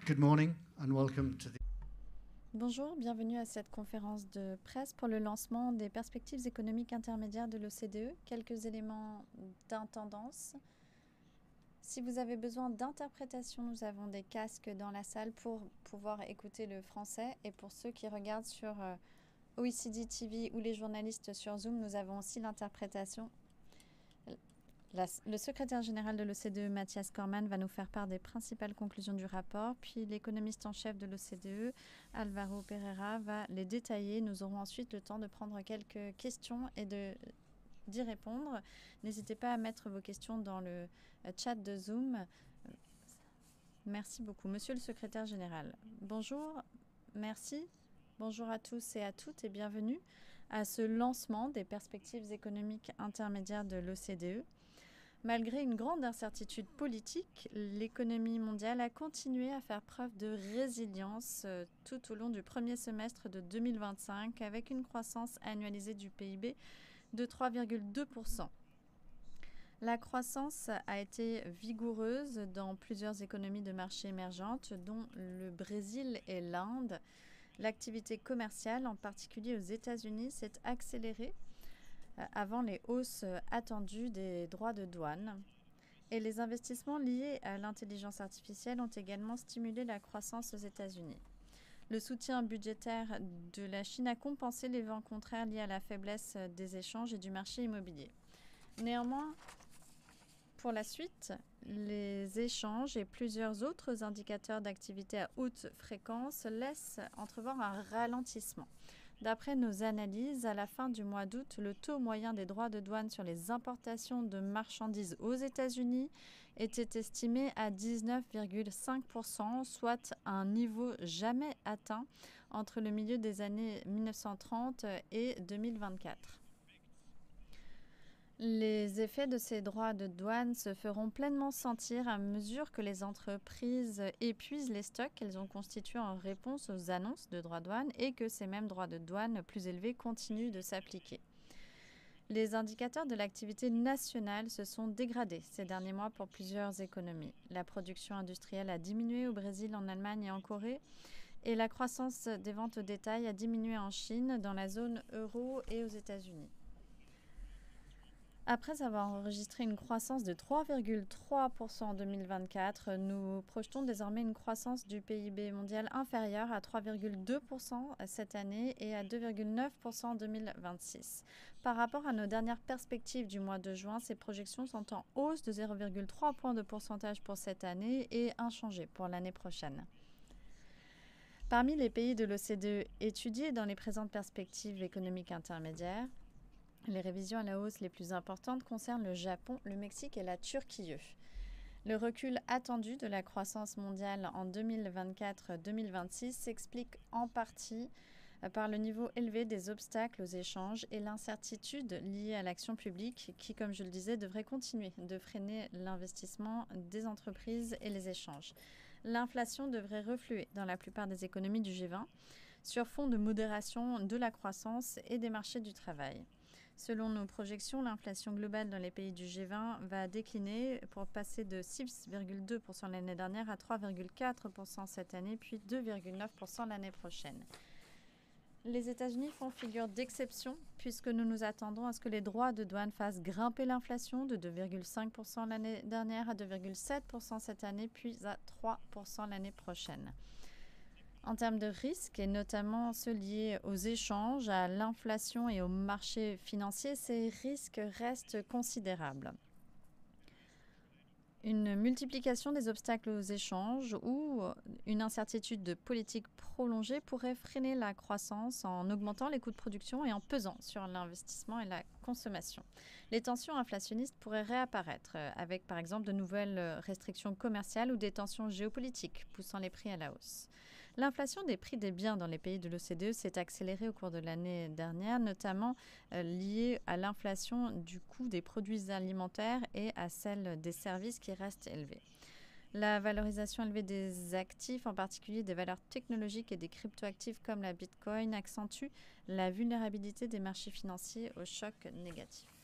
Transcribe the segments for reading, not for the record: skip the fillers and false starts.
Good morning and welcome to the Bonjour, bienvenue à cette conférence de presse pour le lancement des perspectives économiques intermédiaires de l'OCDE. Quelques éléments d'intendance. Si vous avez besoin d'interprétation, nous avons des casques dans la salle pour pouvoir écouter le français. Et pour ceux qui regardent sur OECD TV ou les journalistes sur Zoom, nous avons aussi l'interprétation. Le secrétaire général de l'OCDE, Mathias Cormann, va nous faire part des principales conclusions du rapport, puis l'économiste en chef de l'OCDE, Álvaro Pereira, va les détailler. Nous aurons ensuite le temps de prendre quelques questions et d'y répondre. N'hésitez pas à mettre vos questions dans le chat de Zoom. Merci beaucoup. Monsieur le secrétaire général, bonjour, merci. Bonjour à tous et à toutes et bienvenue à ce lancement des perspectives économiques intermédiaires de l'OCDE. Malgré une grande incertitude politique, l'économie mondiale a continué à faire preuve de résilience tout au long du premier semestre de 2025 avec une croissance annualisée du PIB de 3,2%. La croissance a été vigoureuse dans plusieurs économies de marché émergentes, dont le Brésil et l'Inde. L'activité commerciale, en particulier aux États-Unis, s'est accélérée avant les hausses attendues des droits de douane. Et les investissements liés à l'intelligence artificielle ont également stimulé la croissance aux États-Unis. Le soutien budgétaire de la Chine a compensé les vents contraires liés à la faiblesse des échanges et du marché immobilier. Néanmoins, pour la suite, les échanges et plusieurs autres indicateurs d'activité à haute fréquence laissent entrevoir un ralentissement. D'après nos analyses, à la fin du mois d'août, le taux moyen des droits de douane sur les importations de marchandises aux États-Unis était estimé à 19,5%, soit un niveau jamais atteint entre le milieu des années 1930 et 2024. Les effets de ces droits de douane se feront pleinement sentir à mesure que les entreprises épuisent les stocks qu'elles ont constitués en réponse aux annonces de droits de douane et que ces mêmes droits de douane plus élevés continuent de s'appliquer. Les indicateurs de l'activité nationale se sont dégradés ces derniers mois pour plusieurs économies. La production industrielle a diminué au Brésil, en Allemagne et en Corée, et la croissance des ventes au détail a diminué en Chine, dans la zone euro et aux États-Unis. Après avoir enregistré une croissance de 3,3% en 2024, nous projetons désormais une croissance du PIB mondial inférieure à 3,2% cette année et à 2,9% en 2026. Par rapport à nos dernières perspectives du mois de juin, ces projections sont en hausse de 0,3 points de pourcentage pour cette année et inchangées pour l'année prochaine. Parmi les pays de l'OCDE étudiés dans les présentes perspectives économiques intermédiaires, les révisions à la hausse les plus importantes concernent le Japon, le Mexique et la Turquie. Le recul attendu de la croissance mondiale en 2024-2026 s'explique en partie par le niveau élevé des obstacles aux échanges et l'incertitude liée à l'action publique qui, comme je le disais, devrait continuer de freiner l'investissement des entreprises et les échanges. L'inflation devrait refluer dans la plupart des économies du G20 sur fond de modération de la croissance et des marchés du travail. Selon nos projections, l'inflation globale dans les pays du G20 va décliner pour passer de 6,2% l'année dernière à 3,4% cette année, puis 2,9% l'année prochaine. Les États-Unis font figure d'exception puisque nous nous attendons à ce que les droits de douane fassent grimper l'inflation de 2,5% l'année dernière à 2,7% cette année, puis à 3% l'année prochaine. En termes de risques, et notamment ceux liés aux échanges, à l'inflation et aux marchés financiers, ces risques restent considérables. Une multiplication des obstacles aux échanges ou une incertitude de politique prolongée pourrait freiner la croissance en augmentant les coûts de production et en pesant sur l'investissement et la consommation. Les tensions inflationnistes pourraient réapparaître avec par exemple de nouvelles restrictions commerciales ou des tensions géopolitiques poussant les prix à la hausse. L'inflation des prix des biens dans les pays de l'OCDE s'est accélérée au cours de l'année dernière, notamment liée à l'inflation du coût des produits alimentaires et à celle des services qui reste élevée. La valorisation élevée des actifs, en particulier des valeurs technologiques et des cryptoactifs comme la Bitcoin, accentue la vulnérabilité des marchés financiers aux chocs négatifs.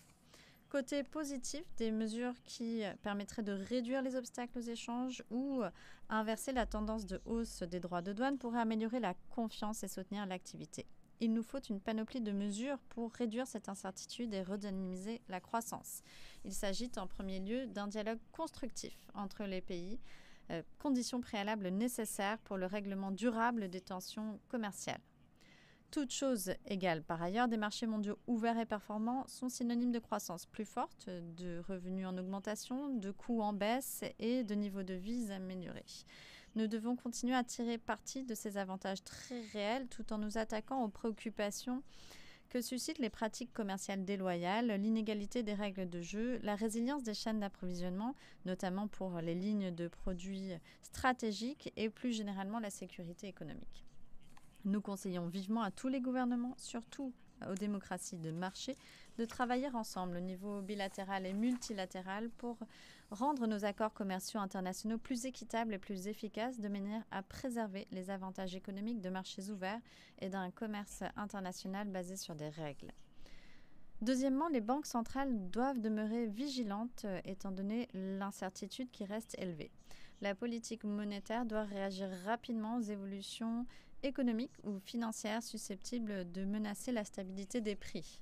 Côté positif, des mesures qui permettraient de réduire les obstacles aux échanges ou inverser la tendance de hausse des droits de douane pourraient améliorer la confiance et soutenir l'activité. Il nous faut une panoplie de mesures pour réduire cette incertitude et redynamiser la croissance. Il s'agit en premier lieu d'un dialogue constructif entre les pays, condition préalable nécessaire pour le règlement durable des tensions commerciales. Toutes choses égales par ailleurs, des marchés mondiaux ouverts et performants sont synonymes de croissance plus forte, de revenus en augmentation, de coûts en baisse et de niveau de vie amélioré. Nous devons continuer à tirer parti de ces avantages très réels tout en nous attaquant aux préoccupations que suscitent les pratiques commerciales déloyales, l'inégalité des règles de jeu, la résilience des chaînes d'approvisionnement, notamment pour les lignes de produits stratégiques et plus généralement la sécurité économique. Nous conseillons vivement à tous les gouvernements, surtout aux démocraties de marché, de travailler ensemble au niveau bilatéral et multilatéral pour rendre nos accords commerciaux internationaux plus équitables et plus efficaces de manière à préserver les avantages économiques de marchés ouverts et d'un commerce international basé sur des règles. Deuxièmement, les banques centrales doivent demeurer vigilantes étant donné l'incertitude qui reste élevée. La politique monétaire doit réagir rapidement aux évolutions économiques ou financières susceptibles de menacer la stabilité des prix.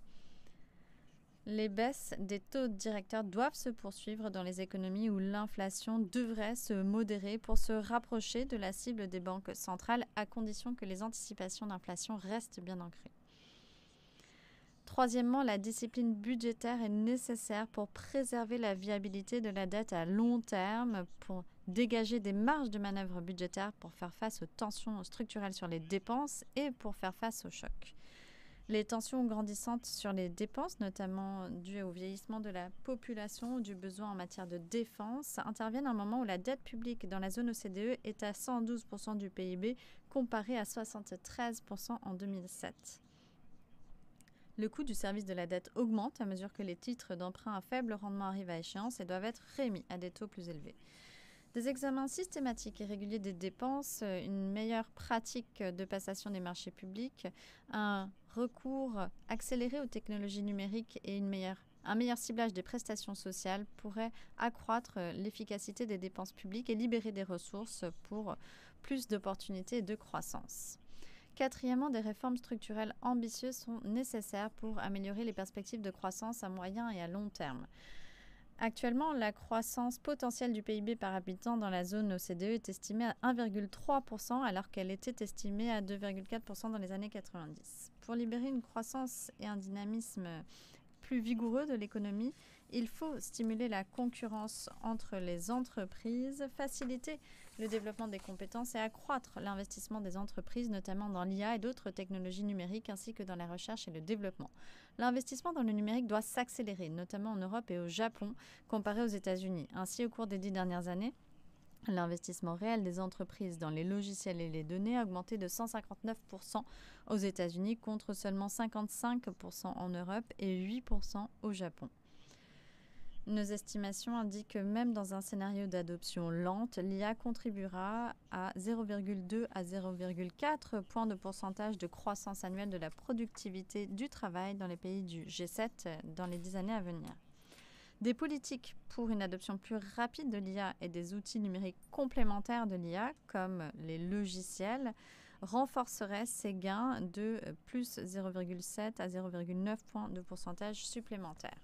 Les baisses des taux directeurs doivent se poursuivre dans les économies où l'inflation devrait se modérer pour se rapprocher de la cible des banques centrales à condition que les anticipations d'inflation restent bien ancrées. Troisièmement, la discipline budgétaire est nécessaire pour préserver la viabilité de la dette à long terme, pour dégager des marges de manœuvre budgétaires pour faire face aux tensions structurelles sur les dépenses et pour faire face aux chocs. Les tensions grandissantes sur les dépenses, notamment dues au vieillissement de la population ou du besoin en matière de défense, interviennent à un moment où la dette publique dans la zone OCDE est à 112% du PIB, comparé à 73% en 2007. Le coût du service de la dette augmente à mesure que les titres d'emprunt à faible rendement arrivent à échéance et doivent être réémis à des taux plus élevés. Des examens systématiques et réguliers des dépenses, une meilleure pratique de passation des marchés publics, un recours accéléré aux technologies numériques et un meilleur ciblage des prestations sociales pourraient accroître l'efficacité des dépenses publiques et libérer des ressources pour plus d'opportunités et de croissance. Quatrièmement, des réformes structurelles ambitieuses sont nécessaires pour améliorer les perspectives de croissance à moyen et à long terme. Actuellement, la croissance potentielle du PIB par habitant dans la zone OCDE est estimée à 1,3% alors qu'elle était estimée à 2,4% dans les années 90. Pour libérer une croissance et un dynamisme plus vigoureux de l'économie, il faut stimuler la concurrence entre les entreprises, faciliter le développement des compétences et accroître l'investissement des entreprises, notamment dans l'IA et d'autres technologies numériques, ainsi que dans la recherche et le développement. L'investissement dans le numérique doit s'accélérer, notamment en Europe et au Japon, comparé aux États-Unis. Ainsi, au cours des 10 dernières années, l'investissement réel des entreprises dans les logiciels et les données a augmenté de 159% aux États-Unis contre seulement 55% en Europe et 8% au Japon. Nos estimations indiquent que même dans un scénario d'adoption lente, l'IA contribuera à 0,2 à 0,4 points de pourcentage de croissance annuelle de la productivité du travail dans les pays du G7 dans les 10 années à venir. Des politiques pour une adoption plus rapide de l'IA et des outils numériques complémentaires de l'IA, comme les logiciels, renforceraient ces gains de plus 0,7 à 0,9 points de pourcentage supplémentaires.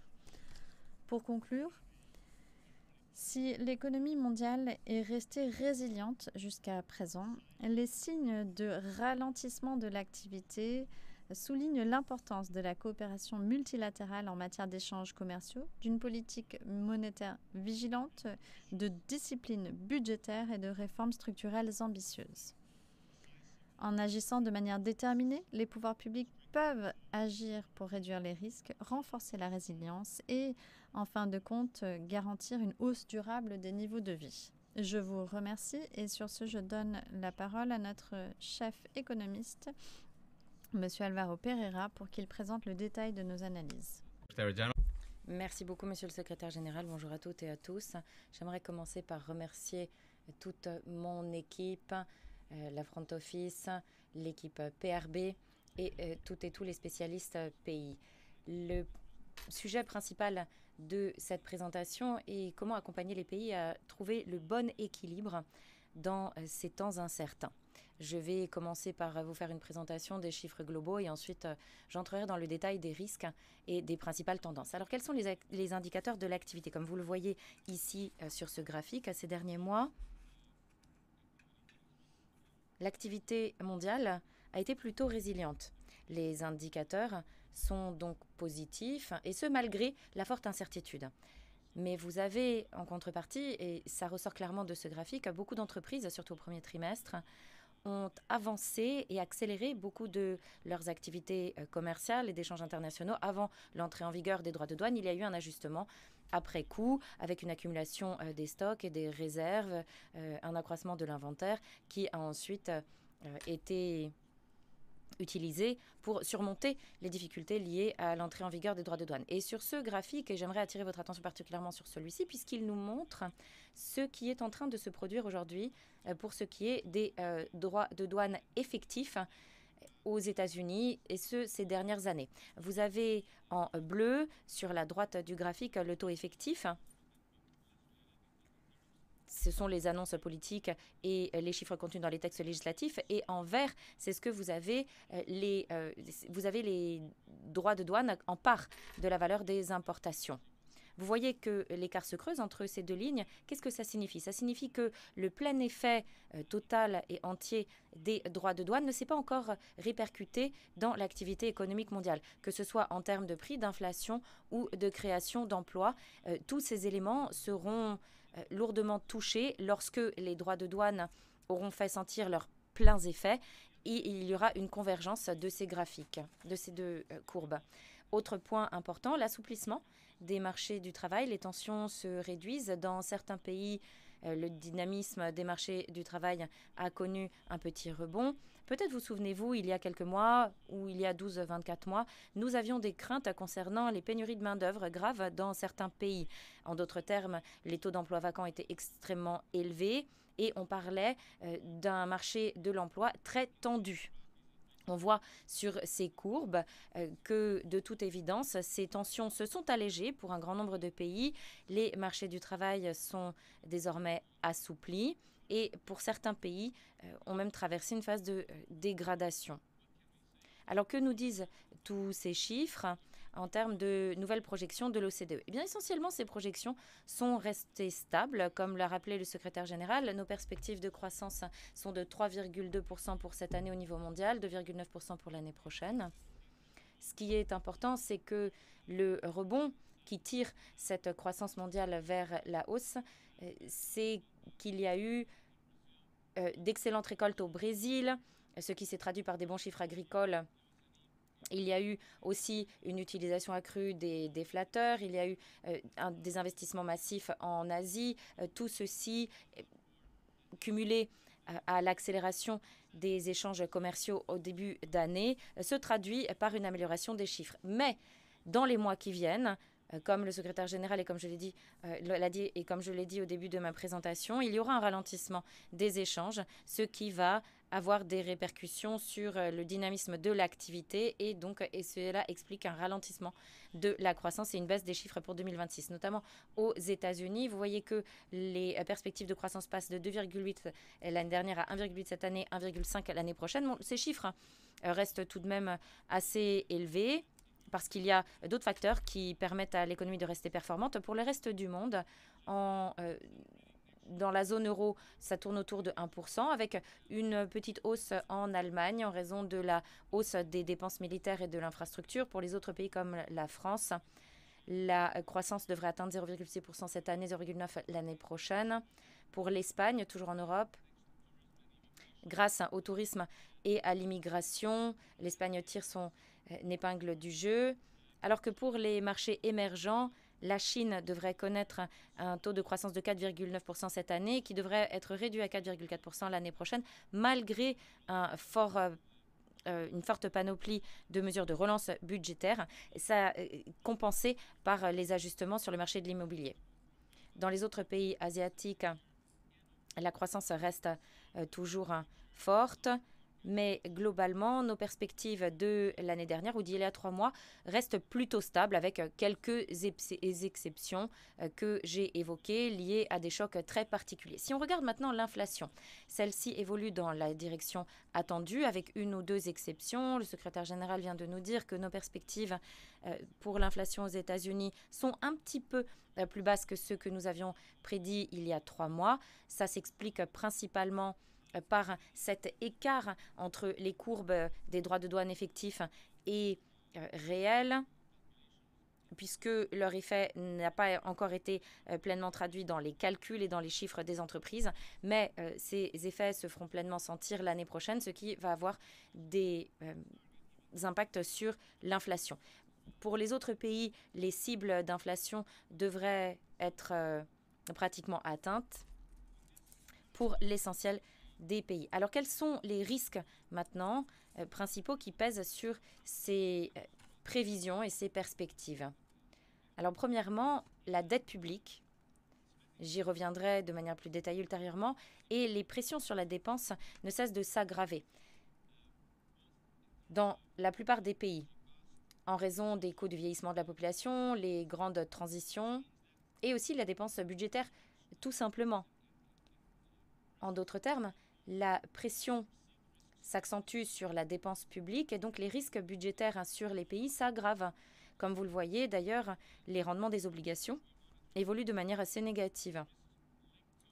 Pour conclure, si l'économie mondiale est restée résiliente jusqu'à présent, les signes de ralentissement de l'activité soulignent l'importance de la coopération multilatérale en matière d'échanges commerciaux, d'une politique monétaire vigilante, de discipline budgétaire et de réformes structurelles ambitieuses. En agissant de manière déterminée, les pouvoirs publics peuvent agir pour réduire les risques, renforcer la résilience et, en fin de compte, garantir une hausse durable des niveaux de vie. Je vous remercie et sur ce, je donne la parole à notre chef économiste, M. Alvaro Pereira, pour qu'il présente le détail de nos analyses. Merci beaucoup, Monsieur le Secrétaire Général. Bonjour à toutes et à tous. J'aimerais commencer par remercier toute mon équipe, la Front Office, l'équipe PRB et toutes et tous les spécialistes pays. Le sujet principal de cette présentation et comment accompagner les pays à trouver le bon équilibre dans ces temps incertains. Je vais commencer par vous faire une présentation des chiffres globaux et ensuite j'entrerai dans le détail des risques et des principales tendances. Alors, quels sont les indicateurs de l'activité? Comme vous le voyez ici sur ce graphique, ces derniers mois, l'activité mondiale a été plutôt résiliente. Les indicateurs sont donc positifs, et ce malgré la forte incertitude. Mais vous avez en contrepartie, et ça ressort clairement de ce graphique, beaucoup d'entreprises, surtout au premier trimestre, ont avancé et accéléré beaucoup de leurs activités commerciales et d'échanges internationaux avant l'entrée en vigueur des droits de douane. Il y a eu un ajustement après coup, avec une accumulation des stocks et des réserves, un accroissement de l'inventaire qui a ensuite été utilisé pour surmonter les difficultés liées à l'entrée en vigueur des droits de douane. Et sur ce graphique, et j'aimerais attirer votre attention particulièrement sur celui-ci, puisqu'il nous montre ce qui est en train de se produire aujourd'hui pour ce qui est des droits de douane effectifs aux États-Unis, et ces dernières années. Vous avez en bleu, sur la droite du graphique, le taux effectif. Ce sont les annonces politiques et les chiffres contenus dans les textes législatifs. Et en vert, c'est ce que vous avez, vous avez les droits de douane en part de la valeur des importations. Vous voyez que l'écart se creuse entre ces deux lignes. Qu'est-ce que ça signifie? Ça signifie que le plein effet total et entier des droits de douane ne s'est pas encore répercuté dans l'activité économique mondiale, que ce soit en termes de prix, d'inflation ou de création d'emplois. Tous ces éléments seront lourdement touchés lorsque les droits de douane auront fait sentir leurs pleins effets, et il y aura une convergence de ces graphiques, de ces deux courbes. Autre point important, l'assouplissement des marchés du travail. Les tensions se réduisent. Dans certains pays, le dynamisme des marchés du travail a connu un petit rebond. Peut-être vous souvenez-vous, il y a quelques mois, ou il y a 12-24 mois, nous avions des craintes concernant les pénuries de main-d'œuvre graves dans certains pays. En d'autres termes, les taux d'emploi vacants étaient extrêmement élevés et on parlait d'un marché de l'emploi très tendu. On voit sur ces courbes que, de toute évidence, ces tensions se sont allégées pour un grand nombre de pays. Les marchés du travail sont désormais assouplis et, pour certains pays, ont même traversé une phase de dégradation. Alors, que nous disent tous ces chiffres en termes de nouvelles projections de l'OCDE? Eh bien, essentiellement, ces projections sont restées stables. Comme l'a rappelé le secrétaire général, nos perspectives de croissance sont de 3,2% pour cette année au niveau mondial, 2,9% pour l'année prochaine. Ce qui est important, c'est que le rebond qui tire cette croissance mondiale vers la hausse, c'est qu'il y a eu d'excellentes récoltes au Brésil, ce qui s'est traduit par des bons chiffres agricoles. Il y a eu aussi une utilisation accrue des déflateurs, il y a eu des investissements massifs en Asie. Tout ceci, cumulé à l'accélération des échanges commerciaux au début d'année, se traduit par une amélioration des chiffres. Mais dans les mois qui viennent, comme le secrétaire général et comme je l'ai dit, et comme je l'ai dit au début de ma présentation, il y aura un ralentissement des échanges, ce qui va avoir des répercussions sur le dynamisme de l'activité et cela explique un ralentissement de la croissance et une baisse des chiffres pour 2026, notamment aux États-Unis. Vous voyez que les perspectives de croissance passent de 2,8 l'année dernière à 1,8 cette année, 1,5 l'année prochaine. Bon, ces chiffres restent tout de même assez élevés, parce qu'il y a d'autres facteurs qui permettent à l'économie de rester performante. Pour le reste du monde, dans la zone euro, ça tourne autour de 1%, avec une petite hausse en Allemagne en raison de la hausse des dépenses militaires et de l'infrastructure. Pour les autres pays comme la France, la croissance devrait atteindre 0,6% cette année, 0,9% l'année prochaine. Pour l'Espagne, toujours en Europe, grâce au tourisme et à l'immigration, l'Espagne tire son épingle du jeu, alors que pour les marchés émergents, la Chine devrait connaître un taux de croissance de 4,9% cette année, qui devrait être réduit à 4,4% l'année prochaine, malgré une forte panoplie de mesures de relance budgétaire, ça compensé par les ajustements sur le marché de l'immobilier. Dans les autres pays asiatiques, la croissance reste toujours forte, Mais globalement, nos perspectives de l'année dernière ou d'il y a 3 mois restent plutôt stables avec quelques exceptions que j'ai évoquées liées à des chocs très particuliers. Si on regarde maintenant l'inflation, celle-ci évolue dans la direction attendue avec une ou deux exceptions. Le secrétaire général vient de nous dire que nos perspectives pour l'inflation aux États-Unis sont un petit peu plus basses que ceux que nous avions prédits il y a 3 mois. Ça s'explique principalement par cet écart entre les courbes des droits de douane effectifs et réels, puisque leur effet n'a pas encore été pleinement traduit dans les calculs et dans les chiffres des entreprises, mais ces effets se feront pleinement sentir l'année prochaine, ce qui va avoir des impacts sur l'inflation. Pour les autres pays, les cibles d'inflation devraient être pratiquement atteintes pour l'essentiel des pays. Alors, quels sont les risques maintenant principaux qui pèsent sur ces prévisions et ces perspectives? Alors, premièrement, la dette publique. J'y reviendrai de manière plus détaillée ultérieurement. Et les pressions sur la dépense ne cessent de s'aggraver dans la plupart des pays, en raison des coûts de vieillissement de la population, les grandes transitions et aussi la dépense budgétaire, tout simplement. En d'autres termes, la pression s'accentue sur la dépense publique et donc les risques budgétaires sur les pays s'aggravent. Comme vous le voyez d'ailleurs, les rendements des obligations évoluent de manière assez négative.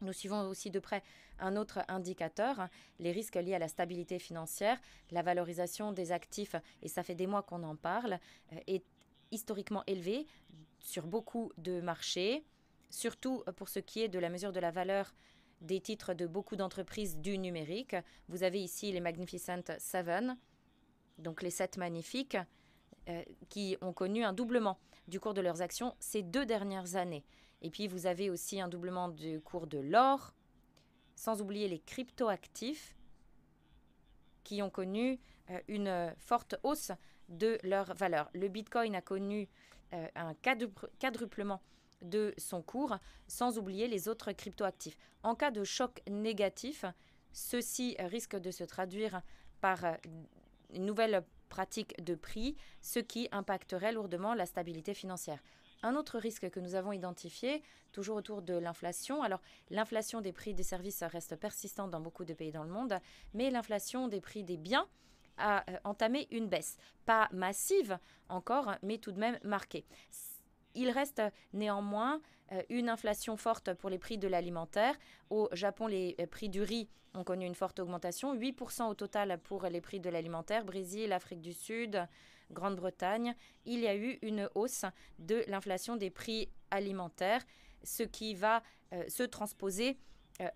Nous suivons aussi de près un autre indicateur, les risques liés à la stabilité financière, la valorisation des actifs, et ça fait des mois qu'on en parle, est historiquement élevée sur beaucoup de marchés, surtout pour ce qui est de la mesure de la valeur des titres de beaucoup d'entreprises du numérique. Vous avez ici les Magnificent Seven, donc les 7 magnifiques, qui ont connu un doublement du cours de leurs actions ces 2 dernières années. Et puis vous avez aussi un doublement du cours de l'or, sans oublier les cryptoactifs qui ont connu une forte hausse de leur valeur. Le Bitcoin a connu un quadruplement de son cours, sans oublier les autres cryptoactifs. En cas de choc négatif, ceci risque de se traduire par une nouvelle pratique de prix, ce qui impacterait lourdement la stabilité financière. Un autre risque que nous avons identifié, toujours autour de l'inflation. Alors, l'inflation des prix des services reste persistante dans beaucoup de pays dans le monde, mais l'inflation des prix des biens a entamé une baisse. Pas massive encore, mais tout de même marquée. Il reste néanmoins une inflation forte pour les prix de l'alimentaire. Au Japon, les prix du riz ont connu une forte augmentation, 8% au total pour les prix de l'alimentaire. Brésil, Afrique du Sud, Grande-Bretagne, il y a eu une hausse de l'inflation des prix alimentaires, ce qui va se transposer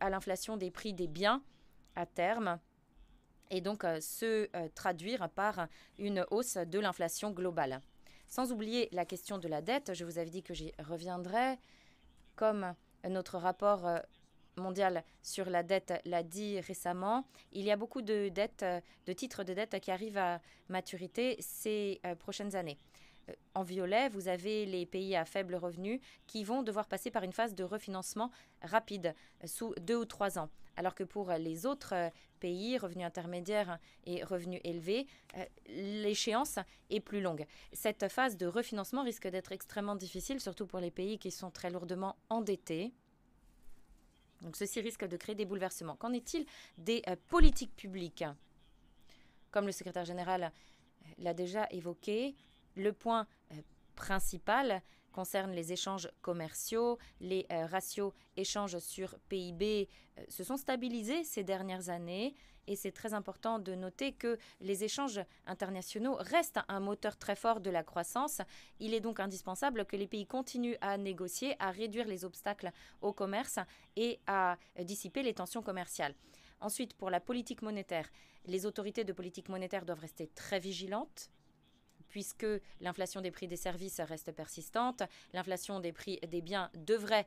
à l'inflation des prix des biens à terme et donc se traduire par une hausse de l'inflation globale. Sans oublier la question de la dette, je vous avais dit que j'y reviendrai. Comme notre rapport mondial sur la dette l'a dit récemment, il y a beaucoup de dettes, de titres de dette qui arrivent à maturité ces prochaines années. En violet, vous avez les pays à faible revenu qui vont devoir passer par une phase de refinancement rapide sous 2 ou 3 ans. Alors que pour les autres pays, revenus intermédiaires et revenus élevés, l'échéance est plus longue. Cette phase de refinancement risque d'être extrêmement difficile, surtout pour les pays qui sont très lourdement endettés. Donc ceci risque de créer des bouleversements. Qu'en est-il des politiques publiques? Comme le secrétaire général l'a déjà évoqué, le point principal concerne les échanges commerciaux. Les ratios échanges sur PIB se sont stabilisés ces dernières années et c'est très important de noter que les échanges internationaux restent un moteur très fort de la croissance. Il est donc indispensable que les pays continuent à négocier, à réduire les obstacles au commerce et à dissiper les tensions commerciales. Ensuite, pour la politique monétaire, les autorités de politique monétaire doivent rester très vigilantes, puisque l'inflation des prix des services reste persistante, l'inflation des prix des biens devrait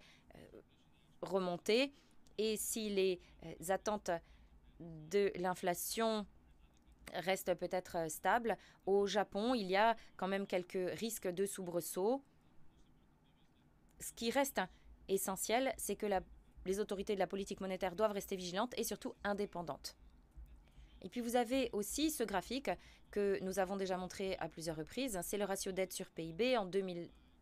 remonter, et si les attentes de l'inflation restent peut-être stables, au Japon, il y a quand même quelques risques de soubresauts. Ce qui reste essentiel, c'est que les autorités de la politique monétaire doivent rester vigilantes et surtout indépendantes. Et puis vous avez aussi ce graphique que nous avons déjà montré à plusieurs reprises. C'est le ratio dette sur PIB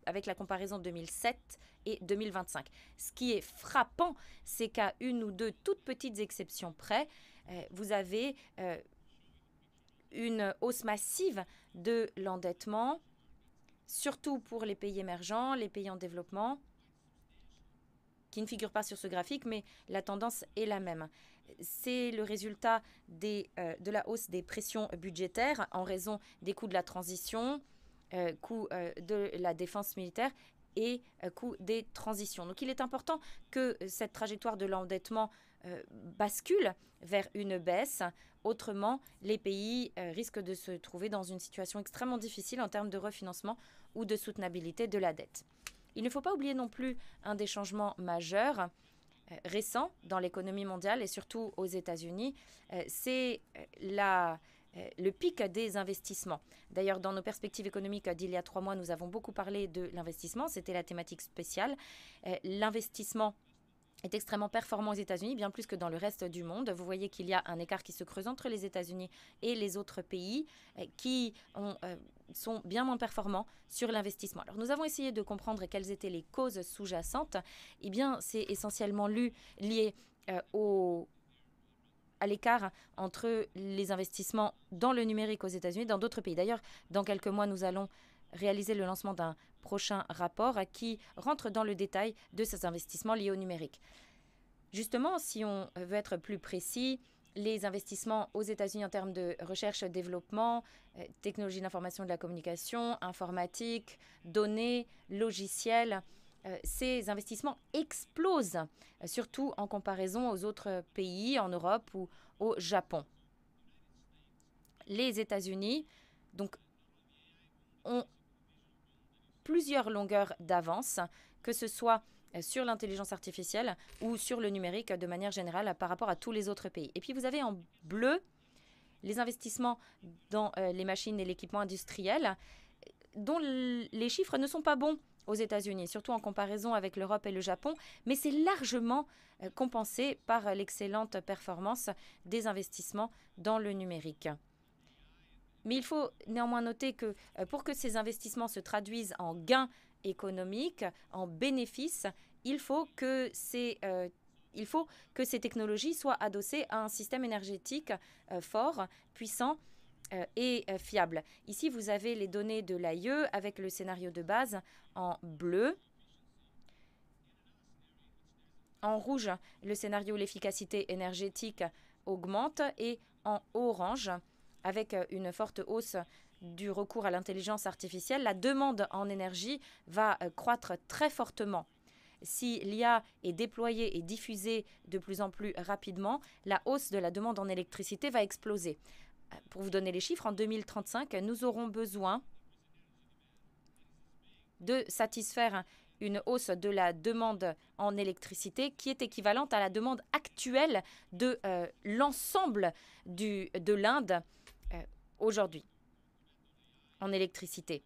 avec la comparaison 2007 et 2025. Ce qui est frappant, c'est qu'à une ou deux toutes petites exceptions près, vous avez une hausse massive de l'endettement, surtout pour les pays émergents, les pays en développement, qui ne figurent pas sur ce graphique, mais la tendance est la même. C'est le résultat de la hausse des pressions budgétaires en raison des coûts de la transition, coûts de la défense militaire et coûts des transitions. Donc il est important que cette trajectoire de l'endettement bascule vers une baisse. Autrement, les pays risquent de se trouver dans une situation extrêmement difficile en termes de refinancement ou de soutenabilité de la dette. Il ne faut pas oublier non plus un des changements majeurs récents dans l'économie mondiale et surtout aux États-Unis, c'est le pic des investissements. D'ailleurs, dans nos perspectives économiques d'il y a 3 mois, nous avons beaucoup parlé de l'investissement. C'était la thématique spéciale. L'investissement est extrêmement performant aux États-Unis, bien plus que dans le reste du monde. Vous voyez qu'il y a un écart qui se creuse entre les États-Unis et les autres pays qui sont bien moins performants sur l'investissement. Alors, nous avons essayé de comprendre quelles étaient les causes sous-jacentes. Eh bien, c'est essentiellement lié à l'écart entre les investissements dans le numérique aux États-Unis et dans d'autres pays. D'ailleurs, dans quelques mois, nous allons réaliser le lancement d'un prochain rapport qui rentre dans le détail de ces investissements liés au numérique. Justement, si on veut être plus précis, les investissements aux États-Unis en termes de recherche, développement, technologie d'information et de la communication, informatique, données, logiciels, ces investissements explosent, surtout en comparaison aux autres pays en Europe ou au Japon. Les États-Unis donc, ont plusieurs longueurs d'avance, que ce soit sur l'intelligence artificielle ou sur le numérique de manière générale par rapport à tous les autres pays. Et puis vous avez en bleu les investissements dans les machines et l'équipement industriel, dont les chiffres ne sont pas bons aux États-Unis, surtout en comparaison avec l'Europe et le Japon, mais c'est largement compensé par l'excellente performance des investissements dans le numérique. Mais il faut néanmoins noter que pour que ces investissements se traduisent en gains économiques, en bénéfices, il faut que ces technologies soient adossées à un système énergétique fort, puissant et fiable. Ici, vous avez les données de l'AIE avec le scénario de base en bleu. En rouge, le scénario où l'efficacité énergétique augmente et en orange, avec une forte hausse du recours à l'intelligence artificielle, la demande en énergie va croître très fortement. Si l'IA est déployée et diffusée de plus en plus rapidement, la hausse de la demande en électricité va exploser. Pour vous donner les chiffres, en 2035, nous aurons besoin de satisfaire une hausse de la demande en électricité qui est équivalente à la demande actuelle de l'ensemble de l'Inde aujourd'hui en électricité.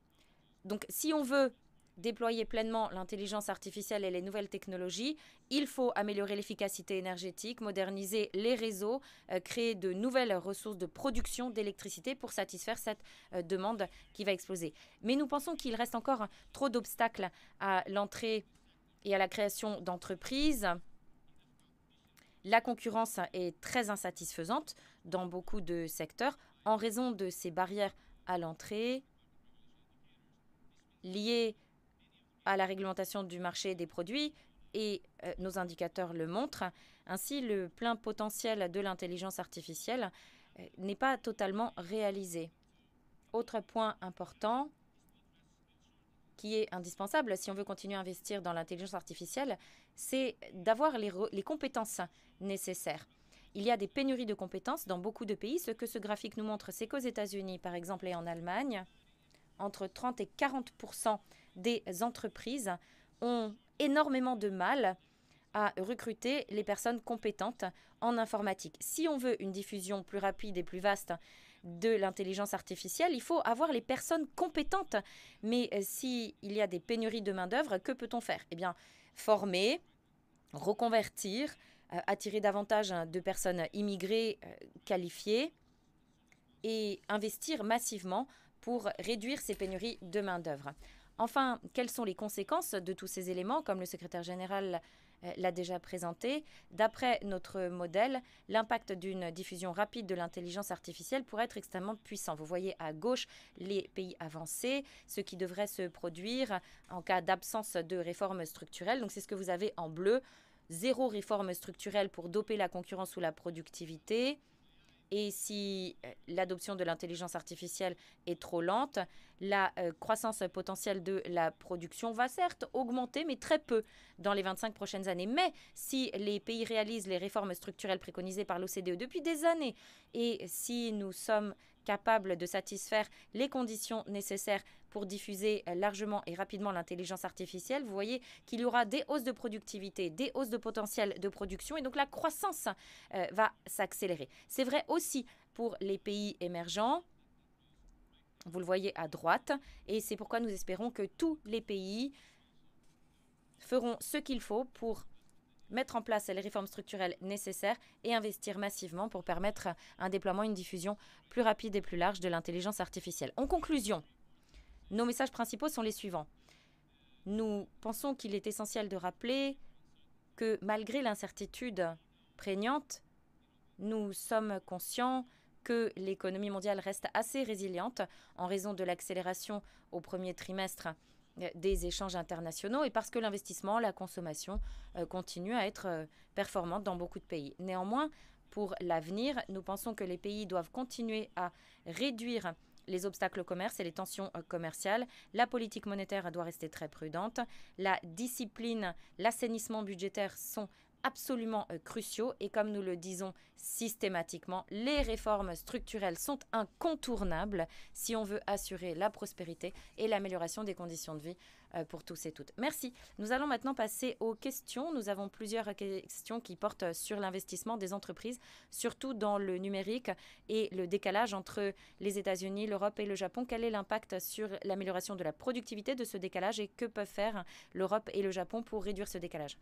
Donc, si on veut déployer pleinement l'intelligence artificielle et les nouvelles technologies, il faut améliorer l'efficacité énergétique, moderniser les réseaux, créer de nouvelles ressources de production d'électricité pour satisfaire cette demande qui va exploser. Mais nous pensons qu'il reste encore trop d'obstacles à l'entrée et à la création d'entreprises. La concurrence est très insatisfaisante dans beaucoup de secteurs en raison de ces barrières à l'entrée liées à la réglementation du marché des produits et nos indicateurs le montrent. Ainsi, le plein potentiel de l'intelligence artificielle n'est pas totalement réalisé. Autre point important qui est indispensable si on veut continuer à investir dans l'intelligence artificielle, c'est d'avoir les compétences nécessaires. Il y a des pénuries de compétences dans beaucoup de pays. Ce que ce graphique nous montre, c'est qu'aux États-Unis, par exemple, et en Allemagne, entre 30 et 40% des entreprises ont énormément de mal à recruter les personnes compétentes en informatique. Si on veut une diffusion plus rapide et plus vaste de l'intelligence artificielle, il faut avoir les personnes compétentes. Mais s'il y a des pénuries de main-d'œuvre, que peut-on faire? Eh bien, former, reconvertir, attirer davantage de personnes immigrées qualifiées et investir massivement pour réduire ces pénuries de main-d'œuvre. Enfin, quelles sont les conséquences de tous ces éléments? Comme le secrétaire général l'a déjà présenté, d'après notre modèle, l'impact d'une diffusion rapide de l'intelligence artificielle pourrait être extrêmement puissant. Vous voyez à gauche les pays avancés, ce qui devrait se produire en cas d'absence de réformes structurelles. Donc c'est ce que vous avez en bleu. 0 réforme structurelle pour doper la concurrence ou la productivité. Et si l'adoption de l'intelligence artificielle est trop lente, la croissance potentielle de la production va certes augmenter, mais très peu dans les 25 prochaines années. Mais si les pays réalisent les réformes structurelles préconisées par l'OCDE depuis des années, et si nous sommes capables de satisfaire les conditions nécessaires pour diffuser largement et rapidement l'intelligence artificielle, vous voyez qu'il y aura des hausses de productivité, des hausses de potentiel de production, et donc la croissance va s'accélérer. C'est vrai aussi pour les pays émergents. Vous le voyez à droite, et c'est pourquoi nous espérons que tous les pays feront ce qu'il faut pour mettre en place les réformes structurelles nécessaires et investir massivement pour permettre un déploiement, une diffusion plus rapide et plus large de l'intelligence artificielle. En conclusion, nos messages principaux sont les suivants. Nous pensons qu'il est essentiel de rappeler que malgré l'incertitude prégnante, nous sommes conscients que l'économie mondiale reste assez résiliente en raison de l'accélération au premier trimestre des échanges internationaux et parce que l'investissement, la consommation continuent à être performantes dans beaucoup de pays. Néanmoins, pour l'avenir, nous pensons que les pays doivent continuer à réduire les obstacles au commerce et les tensions commerciales. La politique monétaire doit rester très prudente. La discipline, l'assainissement budgétaire sont absolument cruciaux et comme nous le disons systématiquement, les réformes structurelles sont incontournables si on veut assurer la prospérité et l'amélioration des conditions de vie pour tous et toutes. Merci. Nous allons maintenant passer aux questions. Nous avons plusieurs questions qui portent sur l'investissement des entreprises, surtout dans le numérique et le décalage entre les États-Unis, l'Europe et le Japon. Quel est l'impact sur l'amélioration de la productivité de ce décalage et que peuvent faire l'Europe et le Japon pour réduire ce décalage?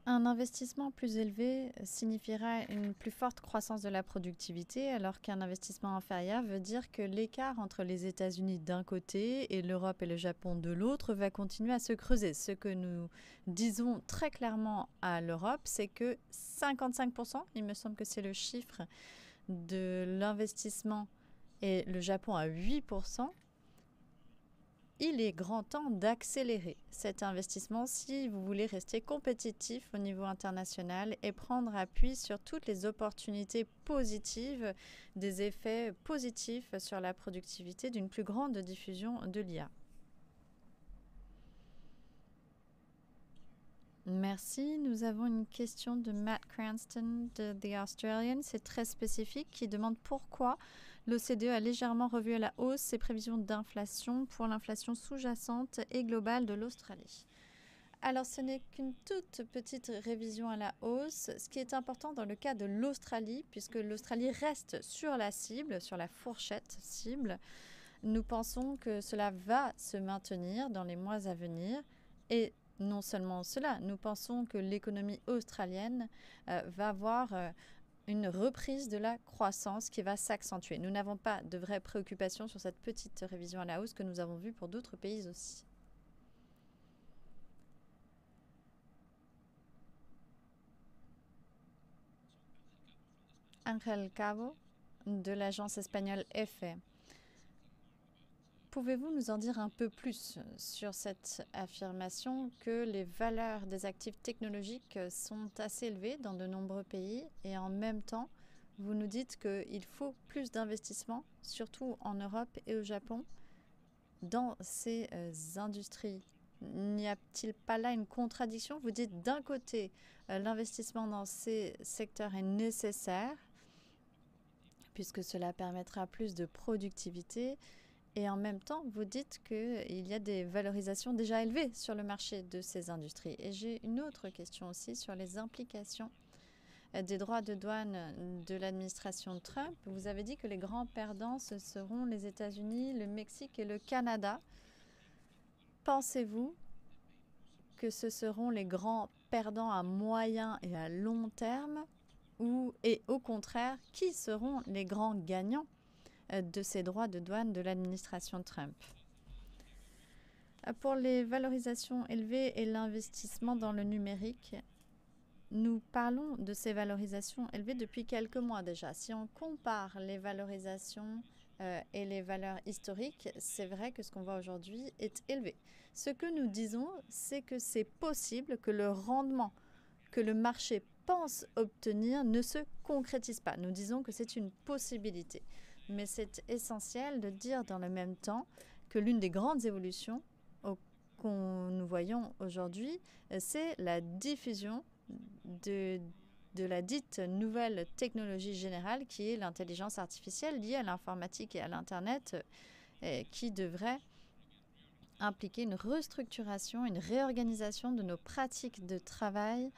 Un investissement plus élevé signifiera une plus forte croissance de la productivité, alors qu'un investissement inférieur veut dire que l'écart entre les États-Unis d'un côté et l'Europe et le Japon de l'autre va continuer à se creuser. Ce que nous disons très clairement à l'Europe, c'est que 55%, il me semble que c'est le chiffre de l'investissement, et le Japon à 8%, il est grand temps d'accélérer cet investissement si vous voulez rester compétitif au niveau international et prendre appui sur toutes les opportunités positives, des effets positifs sur la productivité d'une plus grande diffusion de l'IA. Merci. Nous avons une question de Matt Cranston de The Australian. C'est très spécifique, qui demande pourquoi l'OCDE a légèrement revu à la hausse ses prévisions d'inflation pour l'inflation sous-jacente et globale de l'Australie. Alors, ce n'est qu'une toute petite révision à la hausse. Ce qui est important dans le cas de l'Australie, puisque l'Australie reste sur la cible, sur la fourchette cible, nous pensons que cela va se maintenir dans les mois à venir. Et non seulement cela, nous pensons que l'économie australienne va avoir une reprise de la croissance qui va s'accentuer. Nous n'avons pas de vraies préoccupations sur cette petite révision à la hausse que nous avons vue pour d'autres pays aussi. Ángel Cabo de l'agence espagnole EFE. Pouvez-vous nous en dire un peu plus sur cette affirmation que les valeurs des actifs technologiques sont assez élevées dans de nombreux pays et en même temps, vous nous dites qu'il faut plus d'investissements, surtout en Europe et au Japon, dans ces industries. N'y a-t-il pas là une contradiction? Vous dites d'un côté, l'investissement dans ces secteurs est nécessaire, puisque cela permettra plus de productivité. Et en même temps, vous dites qu'il y a des valorisations déjà élevées sur le marché de ces industries. Et j'ai une autre question aussi sur les implications des droits de douane de l'administration Trump. Vous avez dit que les grands perdants, ce seront les États-Unis, le Mexique et le Canada. Pensez-vous que ce seront les grands perdants à moyen et à long terme et au contraire, qui seront les grands gagnants de ces droits de douane de l'administration Trump. Pour les valorisations élevées et l'investissement dans le numérique, nous parlons de ces valorisations élevées depuis quelques mois déjà. Si on compare les valorisations et les valeurs historiques, c'est vrai que ce qu'on voit aujourd'hui est élevé. Ce que nous disons, c'est que c'est possible que le rendement que le marché pense obtenir ne se concrétise pas. Nous disons que c'est une possibilité. Mais c'est essentiel de dire dans le même temps que l'une des grandes évolutions que nous voyons aujourd'hui, c'est la diffusion de la dite nouvelle technologie générale qui est l'intelligence artificielle liée à l'informatique et à l'Internet qui devrait impliquer une restructuration, une réorganisation de nos pratiques de travail,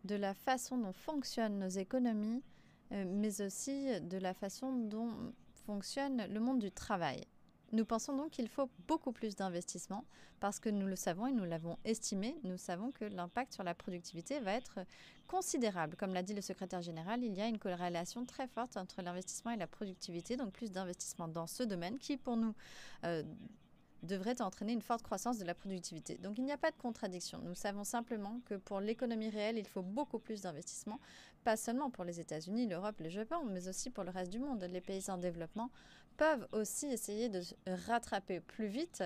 de la façon dont fonctionnent nos économies, mais aussi de la façon dont fonctionne le monde du travail. Nous pensons donc qu'il faut beaucoup plus d'investissements parce que nous le savons et nous l'avons estimé. Nous savons que l'impact sur la productivité va être considérable. Comme l'a dit le secrétaire général, il y a une corrélation très forte entre l'investissement et la productivité, donc plus d'investissements dans ce domaine qui, pour nous, devrait entraîner une forte croissance de la productivité. Donc il n'y a pas de contradiction. Nous savons simplement que pour l'économie réelle, il faut beaucoup plus d'investissements, pas seulement pour les États-Unis, l'Europe, le Japon, mais aussi pour le reste du monde. Les pays en développement peuvent aussi essayer de rattraper plus vite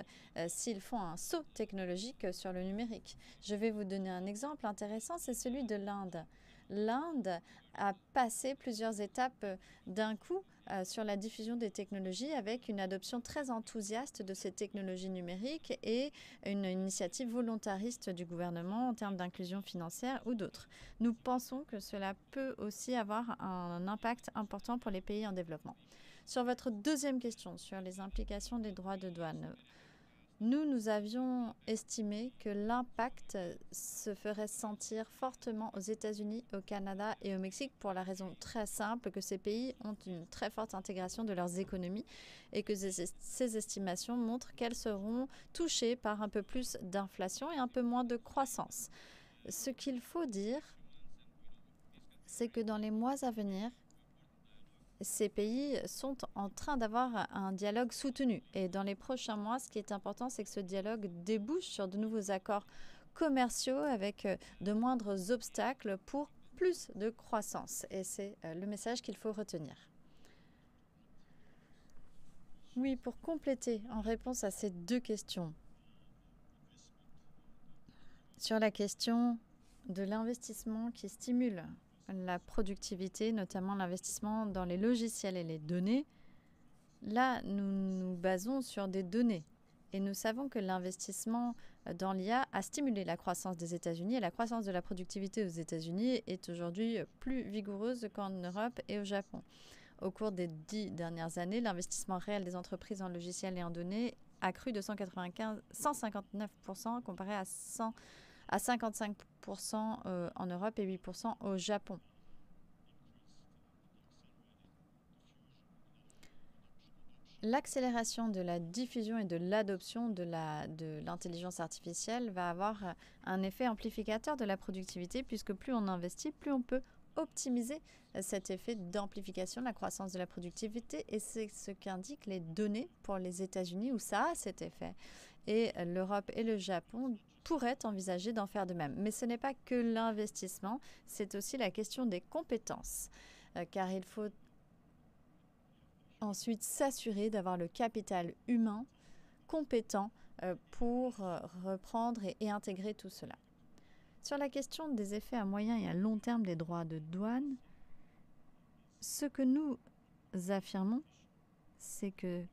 s'ils font un saut technologique sur le numérique. Je vais vous donner un exemple intéressant, c'est celui de l'Inde. L'Inde a passé plusieurs étapes d'un coup sur la diffusion des technologies avec une adoption très enthousiaste de ces technologies numériques et une initiative volontariste du gouvernement en termes d'inclusion financière ou d'autres. Nous pensons que cela peut aussi avoir un impact important pour les pays en développement. Sur votre deuxième question, sur les implications des droits de douane, nous avions estimé que l'impact se ferait sentir fortement aux États-Unis, au Canada et au Mexique pour la raison très simple que ces pays ont une très forte intégration de leurs économies et que ces estimations montrent qu'elles seront touchées par un peu plus d'inflation et un peu moins de croissance. Ce qu'il faut dire, c'est que dans les mois à venir, ces pays sont en train d'avoir un dialogue soutenu. Et dans les prochains mois, ce qui est important, c'est que ce dialogue débouche sur de nouveaux accords commerciaux avec de moindres obstacles pour plus de croissance. Et c'est le message qu'il faut retenir. Oui, pour compléter en réponse à ces deux questions. Sur la question de l'investissement qui stimule la productivité, notamment l'investissement dans les logiciels et les données, là, nous nous basons sur des données. Et nous savons que l'investissement dans l'IA a stimulé la croissance des États-Unis et la croissance de la productivité aux États-Unis est aujourd'hui plus vigoureuse qu'en Europe et au Japon. Au cours des 10 dernières années, l'investissement réel des entreprises en logiciels et en données a cru de 159% comparé à 55% en Europe et 8% au Japon. L'accélération de la diffusion et de l'adoption de l'intelligence artificielle va avoir un effet amplificateur de la productivité puisque plus on investit, plus on peut optimiser cet effet d'amplification de la croissance de la productivité et c'est ce qu'indiquent les données pour les États-Unis où ça a cet effet. Et l'Europe et le Japon pourraient envisager d'en faire de même. Mais ce n'est pas que l'investissement, c'est aussi la question des compétences car il faut ensuite s'assurer d'avoir le capital humain compétent pour reprendre et intégrer tout cela. Sur la question des effets à moyen et à long terme des droits de douane, ce que nous affirmons, c'est que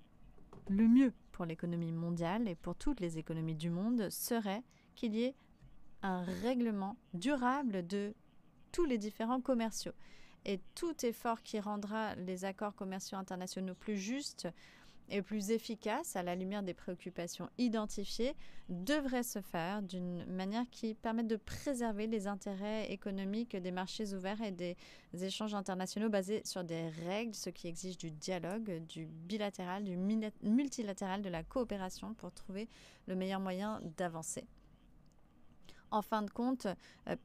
le mieux pour l'économie mondiale et pour toutes les économies du monde serait qu'il y ait un règlement durable de tous les différends commerciaux. Et tout effort qui rendra les accords commerciaux internationaux plus justes et plus efficaces à la lumière des préoccupations identifiées devrait se faire d'une manière qui permette de préserver les intérêts économiques des marchés ouverts et des échanges internationaux basés sur des règles, ce qui exige du dialogue, du bilatéral, du multilatéral, de la coopération pour trouver le meilleur moyen d'avancer. En fin de compte,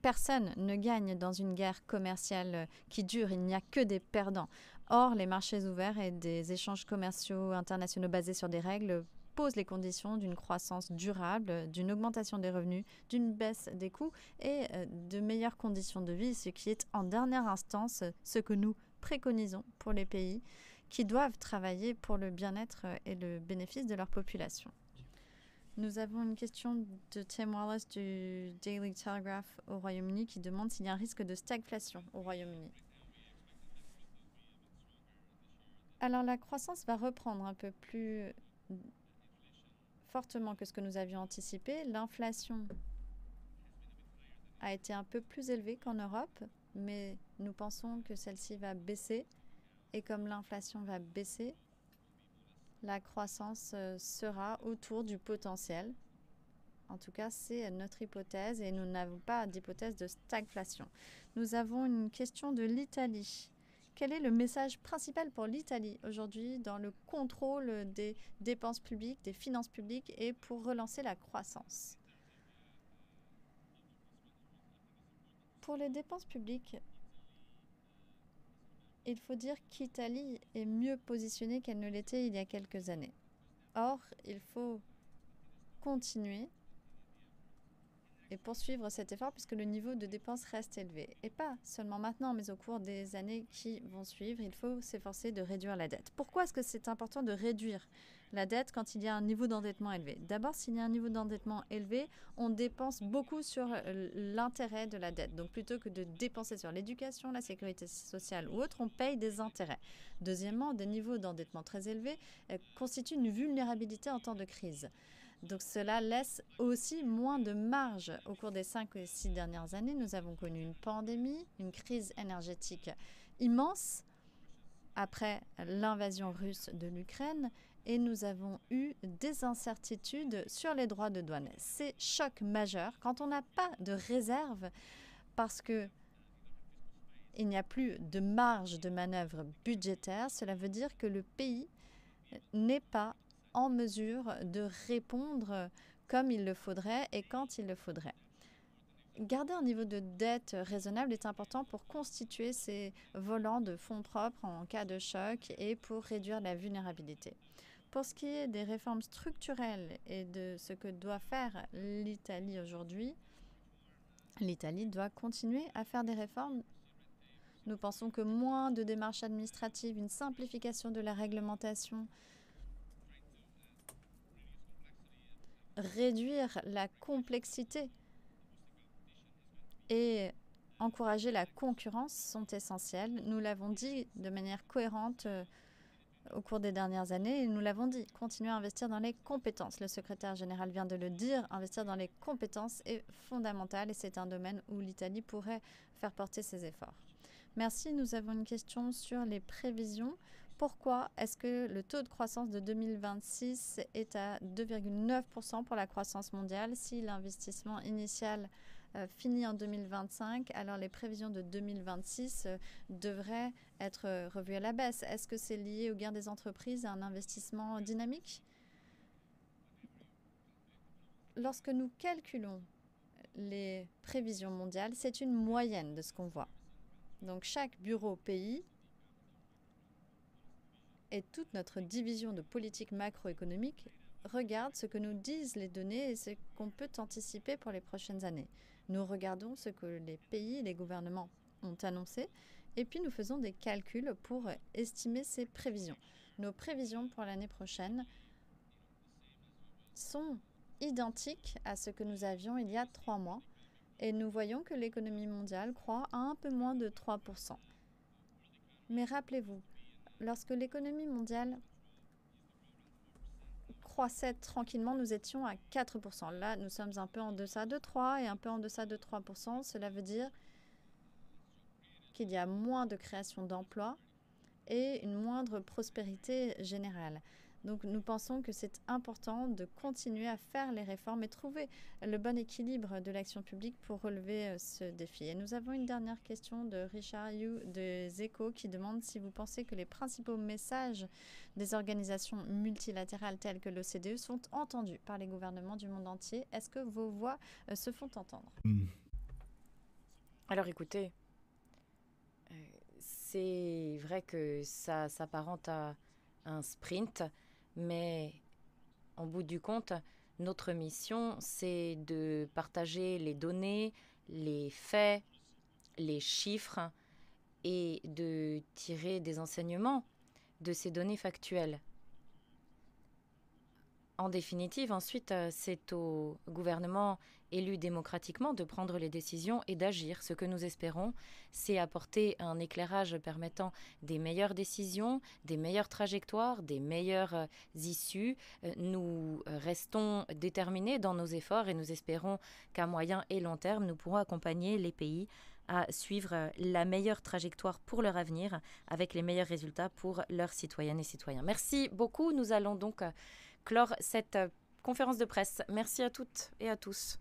personne ne gagne dans une guerre commerciale qui dure. Il n'y a que des perdants. Or, les marchés ouverts et des échanges commerciaux internationaux basés sur des règles posent les conditions d'une croissance durable, d'une augmentation des revenus, d'une baisse des coûts et de meilleures conditions de vie, ce qui est en dernière instance ce que nous préconisons pour les pays qui doivent travailler pour le bien-être et le bénéfice de leur population. Nous avons une question de Tim Wallace du Daily Telegraph au Royaume-Uni qui demande s'il y a un risque de stagflation au Royaume-Uni. Alors la croissance va reprendre un peu plus fortement que ce que nous avions anticipé. L'inflation a été un peu plus élevée qu'en Europe, mais nous pensons que celle-ci va baisser. Et comme l'inflation va baisser, la croissance sera autour du potentiel. En tout cas, c'est notre hypothèse et nous n'avons pas d'hypothèse de stagflation. Nous avons une question de l'Italie. Quel est le message principal pour l'Italie aujourd'hui dans le contrôle des dépenses publiques, des finances publiques et pour relancer la croissance? Pour les dépenses publiques, il faut dire qu'Italie est mieux positionnée qu'elle ne l'était il y a quelques années. Or, il faut continuer et poursuivre cet effort puisque le niveau de dépenses reste élevé. Et pas seulement maintenant, mais au cours des années qui vont suivre, il faut s'efforcer de réduire la dette. Pourquoi est-ce que c'est important de réduire la dette quand il y a un niveau d'endettement élevé? D'abord, s'il y a un niveau d'endettement élevé, on dépense beaucoup sur l'intérêt de la dette. Donc, plutôt que de dépenser sur l'éducation, la sécurité sociale ou autre, on paye des intérêts. Deuxièmement, des niveaux d'endettement très élevés constituent une vulnérabilité en temps de crise. Donc cela laisse aussi moins de marge. Au cours des 5 et 6 dernières années, nous avons connu une pandémie, une crise énergétique immense après l'invasion russe de l'Ukraine et nous avons eu des incertitudes sur les droits de douane. C'est choc majeur quand on n'a pas de réserve parce que il n'y a plus de marge de manœuvre budgétaire. Cela veut dire que le pays n'est pas en mesure de répondre comme il le faudrait et quand il le faudrait. Garder un niveau de dette raisonnable est important pour constituer ces volants de fonds propres en cas de choc et pour réduire la vulnérabilité. Pour ce qui est des réformes structurelles et de ce que doit faire l'Italie aujourd'hui, l'Italie doit continuer à faire des réformes. Nous pensons que moins de démarches administratives, une simplification de la réglementation, réduire la complexité et encourager la concurrence sont essentiels. Nous l'avons dit de manière cohérente au cours des dernières années et nous l'avons dit, continuer à investir dans les compétences. Le secrétaire général vient de le dire, investir dans les compétences est fondamental et c'est un domaine où l'Italie pourrait faire porter ses efforts. Merci, nous avons une question sur les prévisions. Pourquoi est-ce que le taux de croissance de 2026 est à 2,9% pour la croissance mondiale? Si l'investissement initial finit en 2025, alors les prévisions de 2026 devraient être revues à la baisse. Est-ce que c'est lié au gain des entreprises, à un investissement dynamique? Lorsque nous calculons les prévisions mondiales, c'est une moyenne de ce qu'on voit. Donc chaque bureau pays et toute notre division de politique macroéconomique regarde ce que nous disent les données et ce qu'on peut anticiper pour les prochaines années. Nous regardons ce que les pays, les gouvernements ont annoncé et puis nous faisons des calculs pour estimer ces prévisions. Nos prévisions pour l'année prochaine sont identiques à ce que nous avions il y a 3 mois et nous voyons que l'économie mondiale croît à un peu moins de 3%. Mais rappelez-vous, lorsque l'économie mondiale croissait tranquillement, nous étions à 4%. Là, nous sommes un peu en deçà de 3 et un peu en deçà de 3%. Cela veut dire qu'il y a moins de création d'emplois et une moindre prospérité générale. Donc nous pensons que c'est important de continuer à faire les réformes et trouver le bon équilibre de l'action publique pour relever ce défi. Et nous avons une dernière question de Richard Yu des Échos qui demande si vous pensez que les principaux messages des organisations multilatérales telles que l'OCDE sont entendus par les gouvernements du monde entier. Est-ce que vos voix se font entendre? Alors écoutez, c'est vrai que ça s'apparente à un sprint, mais en bout du compte, notre mission, c'est de partager les données, les faits, les chiffres et de tirer des enseignements de ces données factuelles. En définitive, ensuite, c'est au gouvernement élu démocratiquement de prendre les décisions et d'agir. Ce que nous espérons, c'est apporter un éclairage permettant des meilleures décisions, des meilleures trajectoires, des meilleures issues. Nous restons déterminés dans nos efforts et nous espérons qu'à moyen et long terme, nous pourrons accompagner les pays à suivre la meilleure trajectoire pour leur avenir avec les meilleurs résultats pour leurs citoyennes et citoyens. Merci beaucoup. Nous allons donc clore cette conférence de presse. Merci à toutes et à tous.